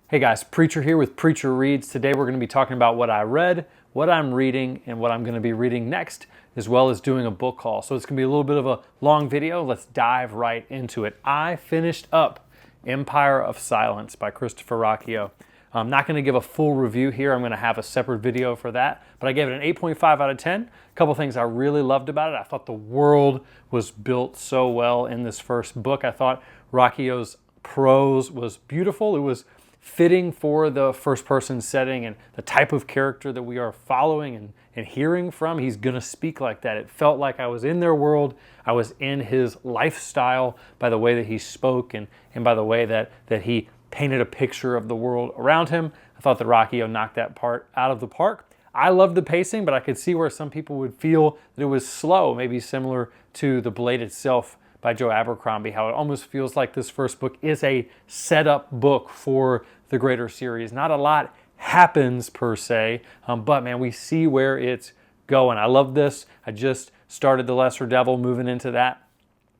Hey guys, Preacher here with Preacher Reads. Today we're going to be talking about what I read, what I'm reading, and what I'm going to be reading next, as well as doing a book haul. So it's going to be a little bit of a long video. Let's dive right into it. I finished up Empire of Silence by Christopher Ruocchio. I'm not going to give a full review here. I'm going to have a separate video for that. But I gave it an 8.5 out of 10. A couple things I really loved about it. I thought the world was built so well in this first book. I thought Ruocchio's prose was beautiful. It was fitting for the first-person setting and the type of character that we are following and hearing from. He's going to speak like that. It felt like I was in their world. I was in his lifestyle by the way that he spoke and by the way that he painted a picture of the world around him. I thought that Ruocchio knocked that part out of the park. I loved the pacing, but I could see where some people would feel that it was slow, maybe similar to The Blade itself by Joe Abercrombie, how it almost feels like this first book is a setup book for the greater series. Not a lot happens per se, but man, we see where it's going. I love this. I just started The Lesser Devil, moving into that,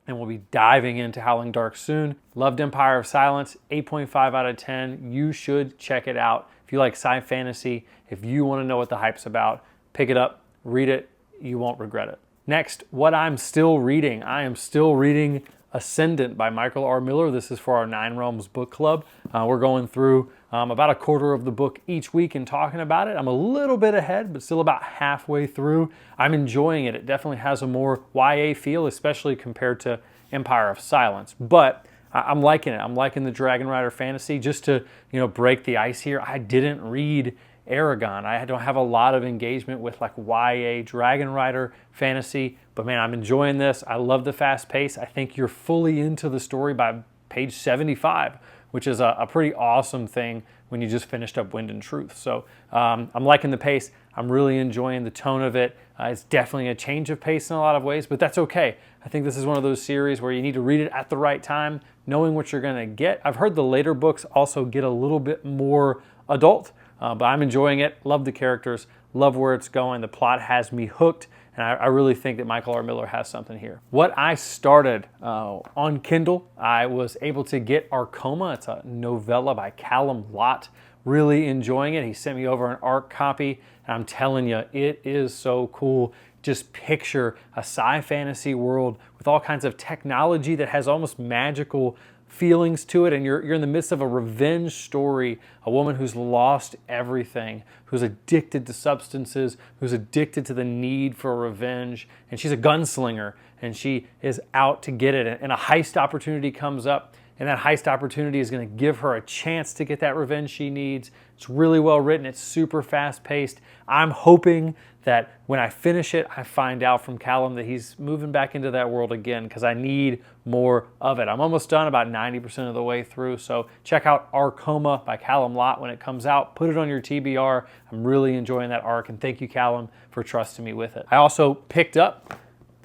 and we'll be diving into Howling Dark soon. Loved Empire of Silence, 8.5 out of 10. You should check it out. If you like sci fantasy, if you want to know what the hype's about, pick it up, read it. You won't regret it. Next, what I'm still reading. I am still reading Ascendant by Michael R. Miller. This is for our Nine Realms book club. We're going through about a quarter of the book each week and talking about it. I'm a little bit ahead, but still about halfway through. I'm enjoying it. It definitely has a more YA feel, especially compared to Empire of Silence. But I'm liking it. I'm liking the Dragon Rider fantasy. Just to break the ice here, I didn't read Aragon. I don't have a lot of engagement with like YA Dragon Rider fantasy, but man, I'm enjoying this. I love the fast pace. I think you're fully into the story by page 75, which is a pretty awesome thing when you just finished up Wind and Truth. So I'm liking the pace. I'm really enjoying the tone of it. It's definitely a change of pace in a lot of ways, but that's okay. I think this is one of those series where you need to read it at the right time, knowing what you're going to get. I've heard the later books also get a little bit more adult, but I'm enjoying it. Love the characters. Love where it's going. The plot has me hooked, and I really think that Michael R. Miller has something here. What I started on Kindle, I was able to get Arkoma. It's a novella by Calum Lott. Really enjoying it. He sent me over an ARC copy, and I'm telling you, it is so cool. Just picture a sci-fantasy world with all kinds of technology that has almost magical feelings to it, and you're in the midst of a revenge story, a woman who's lost everything, who's addicted to substances, who's addicted to the need for revenge, and she's a gunslinger, and she is out to get it, and a heist opportunity comes up, and that heist opportunity is going to give her a chance to get that revenge she needs. It's really well written. It's super fast-paced. I'm hoping that when I finish it, I find out from Calum that he's moving back into that world again, because I need more of it. I'm almost done, about 90% of the way through. So check out Arkoma by Calum Lott when it comes out. Put it on your TBR. I'm really enjoying that arc, and thank you, Calum, for trusting me with it. I also picked up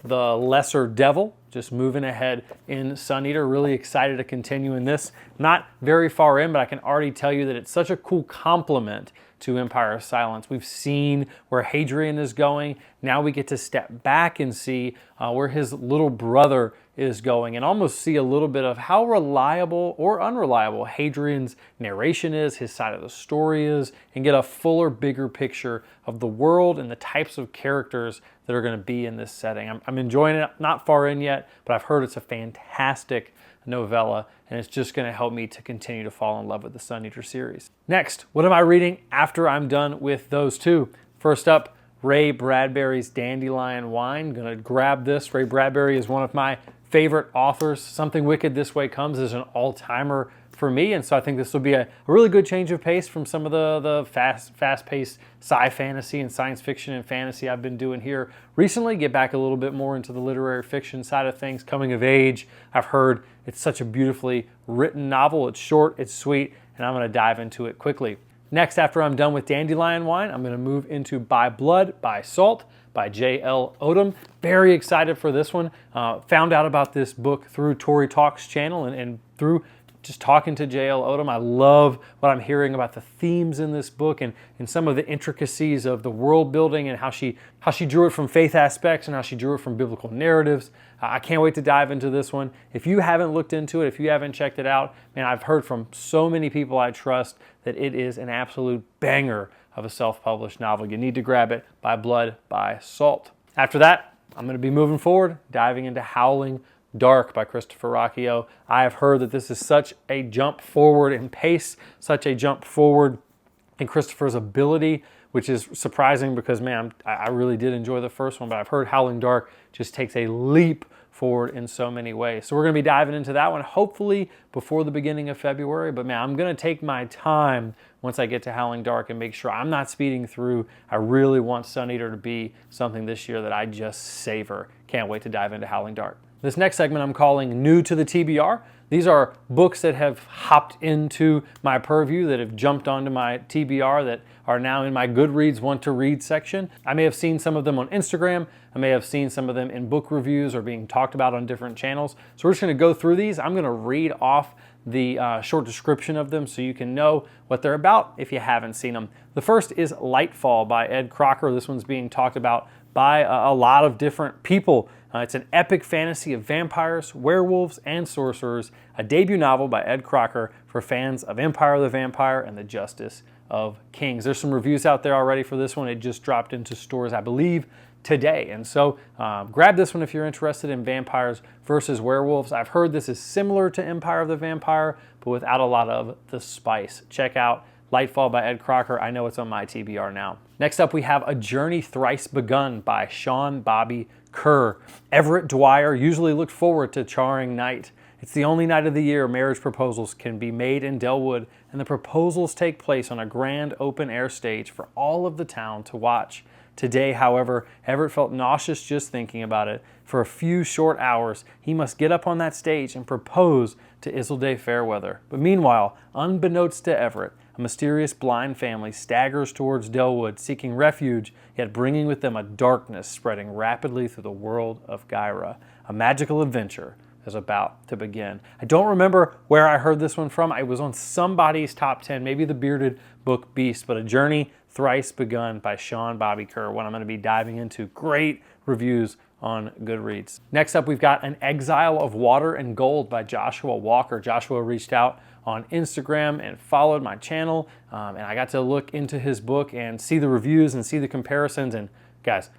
The Lesser Devil, just moving ahead in Sun Eater. Really excited to continue in this. Not very far in, but I can already tell you that it's such a cool complement to Empire of Silence. We've seen where Hadrian is going. Now we get to step back and see where his little brother is going, and almost see a little bit of how reliable or unreliable Hadrian's narration is, his side of the story is, and get a fuller, bigger picture of the world and the types of characters that are going to be in this setting. I'm enjoying it. Not far in yet, but I've heard it's a fantastic novella, and it's just going to help me to continue to fall in love with the Sun Eater series. Next, what am I reading after I'm done with those two? First up, Ray Bradbury's Dandelion Wine. Going to grab this. Ray Bradbury is one of my favorite authors. Something Wicked This Way Comes is an all-timer for me, and so I think this will be a really good change of pace from some of the fast-paced sci-fantasy and science fiction and fantasy I've been doing here recently. Get back a little bit more into the literary fiction side of things, coming of age. I've heard it's such a beautifully written novel. It's short, it's sweet, and I'm going to dive into it quickly. Next, after I'm done with Dandelion Wine, I'm going to move into By Blood, By Salt by J.L. Odom. Very excited for this one. Found out about this book through Tori Talk's channel and through just talking to J.L. Odom. I love what I'm hearing about the themes in this book and some of the intricacies of the world building and how she drew it from faith aspects and how she drew it from biblical narratives. I can't wait to dive into this one. If you haven't looked into it, if you haven't checked it out, man, I've heard from so many people I trust that it is an absolute banger of a self-published novel. You need to grab it. By Blood, by Salt. After that, I'm going to be moving forward, diving into Howling Dark by Christopher Ruocchio. I have heard that this is such a jump forward in pace, such a jump forward in Christopher's ability, which is surprising because, man, I really did enjoy the first one, but I've heard Howling Dark just takes a leap forward in so many ways. So we're going to be diving into that one, hopefully before the beginning of February. But man, I'm going to take my time once I get to Howling Dark and make sure I'm not speeding through. I really want Sun Eater to be something this year that I just savor. Can't wait to dive into Howling Dark. This next segment I'm calling New to the TBR. These are books that have hopped into my purview, that have jumped onto my TBR, that are now in my Goodreads Want to Read section. I may have seen some of them on Instagram. I may have seen some of them in book reviews or being talked about on different channels. So we're just going to go through these. I'm going to read off the short description of them so you can know what they're about if you haven't seen them. The first is Lightfall by Ed Crocker. This one's being talked about by a lot of different people. It's an epic fantasy of vampires, werewolves, and sorcerers, a debut novel by Ed Crocker for fans of Empire of the Vampire and the Justice of Kings. There's some reviews out there already for this one. It just dropped into stores, I believe, today. And so grab this one if you're interested in vampires versus werewolves. I've heard this is similar to Empire of the Vampire, but without a lot of the spice. Check out Lightfall by Ed Crocker. I know it's on my TBR now. Next up, we have A Journey Thrice Begun by Sean Bobby Kerr. Everett Dwyer usually looked forward to Charring Night. It's the only night of the year marriage proposals can be made in Delwood, and the proposals take place on a grand open-air stage for all of the town to watch. Today, however, Everett felt nauseous just thinking about it. For a few short hours, he must get up on that stage and propose to Isolde Fairweather. But meanwhile, unbeknownst to Everett, a mysterious blind family staggers towards Delwood, seeking refuge, yet bringing with them a darkness spreading rapidly through the world of Gyra. A magical adventure is about to begin. I don't remember where I heard this one from. I was on somebody's top 10, maybe the Bearded Book Beast, but A Journey Thrice Begun by Sean Bobby Kerr, one I'm going to be diving into. Great reviews on Goodreads. Next up, we've got An Exile of Water and Gold by Joshua Walker. Joshua reached out on Instagram and followed my channel, and I got to look into his book and see the reviews and see the comparisons. And guys,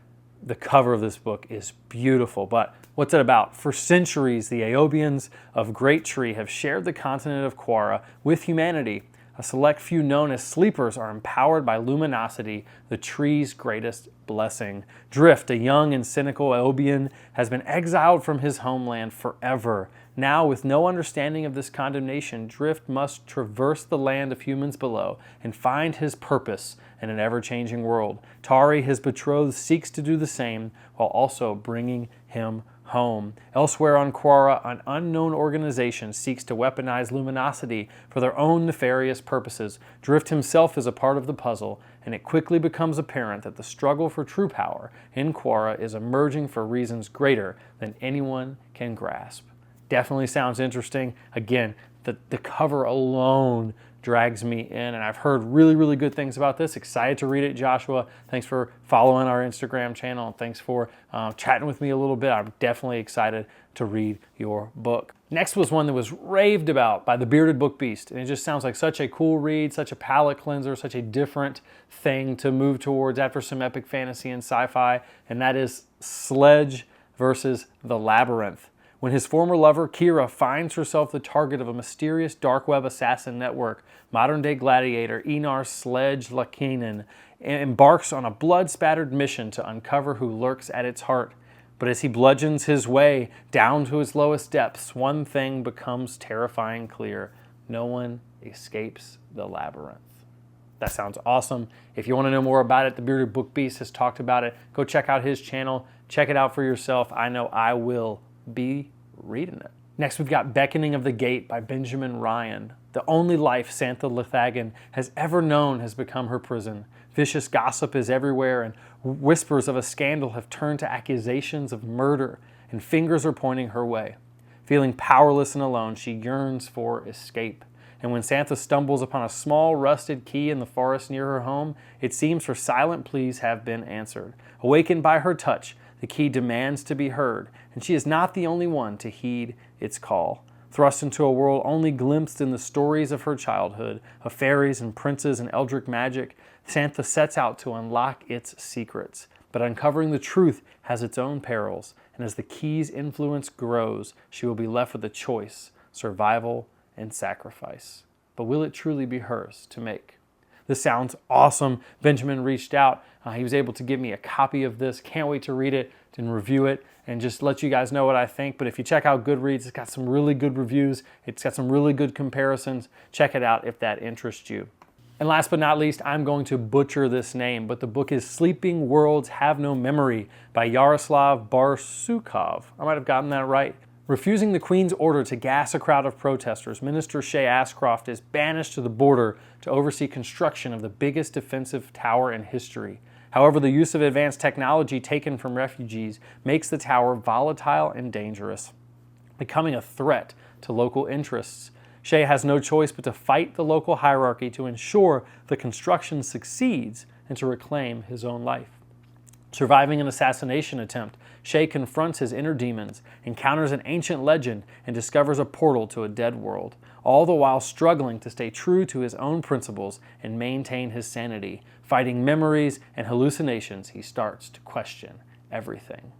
the cover of this book is beautiful. But what's it about? For centuries, the Aobians of Great Tree have shared the continent of Quara with humanity. A select few known as sleepers are empowered by luminosity, the tree's greatest blessing. Drift, a young and cynical Aobian, has been exiled from his homeland forever. Now, with no understanding of this condemnation, Drift must traverse the land of humans below and find his purpose in an ever-changing world. Tari, his betrothed, seeks to do the same while also bringing him home. Elsewhere on Quara, an unknown organization seeks to weaponize luminosity for their own nefarious purposes. Drift himself is a part of the puzzle, and it quickly becomes apparent that the struggle for true power in Quara is emerging for reasons greater than anyone can grasp. Definitely sounds interesting. Again, the cover alone drags me in, and I've heard really, really good things about this. Excited to read it, Joshua. Thanks for following our Instagram channel, and thanks for chatting with me a little bit. I'm definitely excited to read your book. Next was one that was raved about by the Bearded Book Beast, and it just sounds like such a cool read, such a palate cleanser, such a different thing to move towards after some epic fantasy and sci-fi, and that is Sledge versus the Labyrinth. When his former lover, Kira, finds herself the target of a mysterious dark web assassin network, modern-day gladiator Enar Sledge Lakinen embarks on a blood-spattered mission to uncover who lurks at its heart. But as he bludgeons his way down to its lowest depths, one thing becomes terrifying clear. No one escapes the labyrinth. That sounds awesome. If you want to know more about it, the Bearded Book Beast has talked about it. Go check out his channel. Check it out for yourself. I know I will be reading it. Next, we've got Beckoning of the Gate by Benjamin Ryan. The only life Santha Lathagan has ever known has become her prison. Vicious gossip is everywhere, and whispers of a scandal have turned to accusations of murder, and fingers are pointing her way. Feeling powerless and alone, she yearns for escape. And when Santha stumbles upon a small rusted key in the forest near her home, it seems her silent pleas have been answered. Awakened by her touch, the key demands to be heard, and she is not the only one to heed its call. Thrust into a world only glimpsed in the stories of her childhood, of fairies and princes and eldritch magic, Santha sets out to unlock its secrets. But uncovering the truth has its own perils, and as the key's influence grows, she will be left with a choice, survival and sacrifice. But will it truly be hers to make? This sounds awesome. Benjamin reached out. He was able to give me a copy of this. Can't wait to read it and review it and just let you guys know what I think. But if you check out Goodreads, it's got some really good reviews. It's got some really good comparisons. Check it out if that interests you. And last but not least, I'm going to butcher this name, but the book is Sleeping Worlds Have No Memory by Yaroslav Barsukov. I might have gotten that right. Refusing the Queen's order to gas a crowd of protesters, Minister Shay Ashcroft is banished to the border to oversee construction of the biggest defensive tower in history. However, the use of advanced technology taken from refugees makes the tower volatile and dangerous, becoming a threat to local interests. Shay has no choice but to fight the local hierarchy to ensure the construction succeeds and to reclaim his own life. Surviving an assassination attempt, Shay confronts his inner demons, encounters an ancient legend, and discovers a portal to a dead world, all the while struggling to stay true to his own principles and maintain his sanity. Fighting memories and hallucinations, he starts to question everything.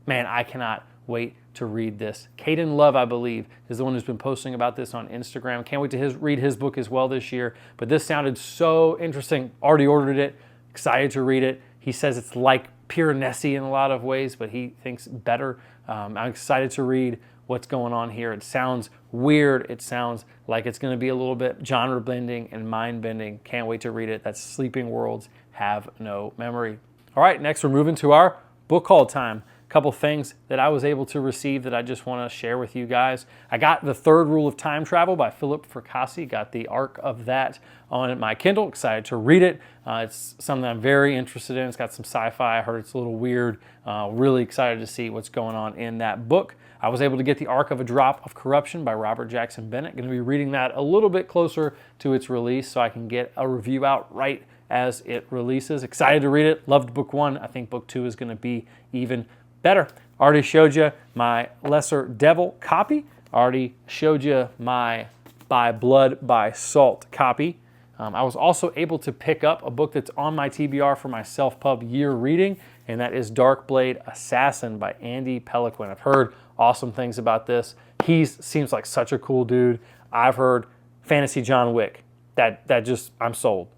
Man, I cannot wait to read this. Caden Love, I believe, is the one who's been posting about this on Instagram. Can't wait to read his book as well this year. But this sounded so interesting. Already ordered it. Excited to read it. He says it's like Piranesi in a lot of ways, but he thinks better. I'm excited to read what's going on here. It sounds weird. It sounds like it's going to be a little bit genre blending and mind bending. Can't wait to read it. That's Sleeping Worlds Have No Memory. All right, next we're moving to our Bookall Time. Couple things that I was able to receive that I just want to share with you guys. I got The Third Rule of Time Travel by Philip Fracassi. Got the arc of that on my Kindle. Excited to read it. It's something I'm very interested in. It's got some sci-fi. I heard it's a little weird. Really excited to see what's going on in that book. I was able to get the Arc of a Drop of Corruption by Robert Jackson Bennett. Going to be reading that a little bit closer to its release so I can get a review out right as it releases. Excited to read it. Loved book one. I think book two is going to be even better. Already showed you my Lesser Devil copy. Already showed you my By Blood, by Salt copy. I was also able to pick up a book that's on my TBR for my self-pub year reading, and that is Darkblade Assassin by Andy Peloquin. I've heard awesome things about this. He seems like such a cool dude. I've heard Fantasy John Wick. That just, I'm sold.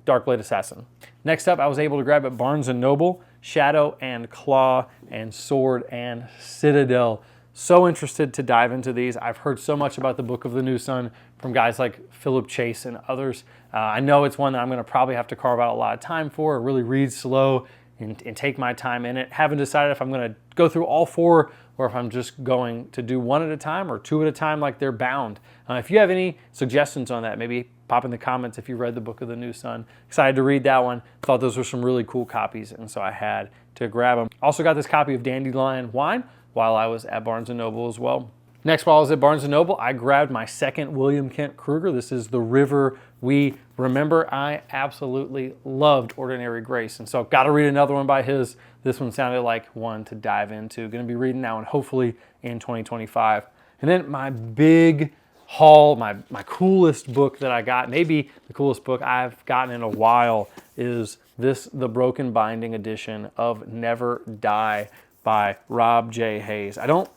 Darkblade Assassin. Next up, I was able to grab at Barnes & Noble, Shadow and Claw and Sword and Citadel. So interested to dive into these. I've heard so much about the Book of the New Sun from guys like Philip Chase and others. I know it's one that I'm going to probably have to carve out a lot of time for, really read slow and take my time in it. Haven't decided if I'm going to go through all four or if I'm just going to do one at a time or two at a time like they're bound. If you have any suggestions on that, maybe pop in the comments if you read the Book of the New Sun. Excited to read that one. Thought those were some really cool copies, and so I had to grab them. Also got this copy of Dandelion Wine while I was at Barnes & Noble as well. Next, while I was at Barnes & Noble, I grabbed my second William Kent Krueger. This is The River We Remember. I absolutely loved Ordinary Grace, and so got to read another one by his. This one sounded like one to dive into. Going to be reading that one hopefully in 2025. And then my big haul, my coolest book that I got, maybe the coolest book I've gotten in a while, is this, the Broken Binding edition of Never Die by Rob J. Hayes. I don't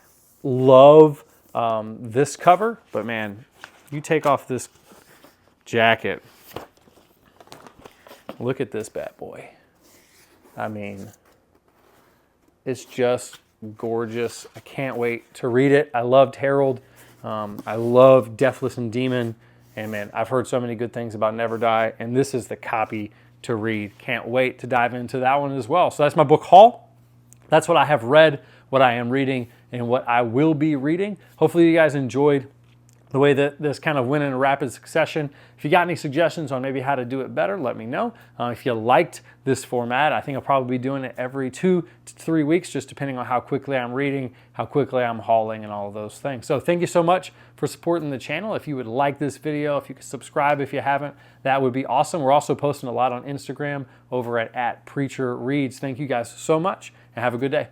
love this cover, but man, you take off this jacket, look at this bad boy. I mean, it's just gorgeous. I can't wait to read it. I loved Harold. I love Deathless and Demon. And man, I've heard so many good things about Never Die, and this is the copy to read. Can't wait to dive into that one as well. So that's my book haul. That's what I have read, what I am reading, and what I will be reading. Hopefully you guys enjoyed the way that this kind of went in a rapid succession. If you got any suggestions on maybe how to do it better, let me know. If you liked this format, I think I'll probably be doing it every 2 to 3 weeks, just depending on how quickly I'm reading, how quickly I'm hauling, and all of those things. So thank you so much for supporting the channel. If you would like this video, if you could subscribe if you haven't, that would be awesome. We're also posting a lot on Instagram over at @PreacherReads. Thank you guys so much, and have a good day.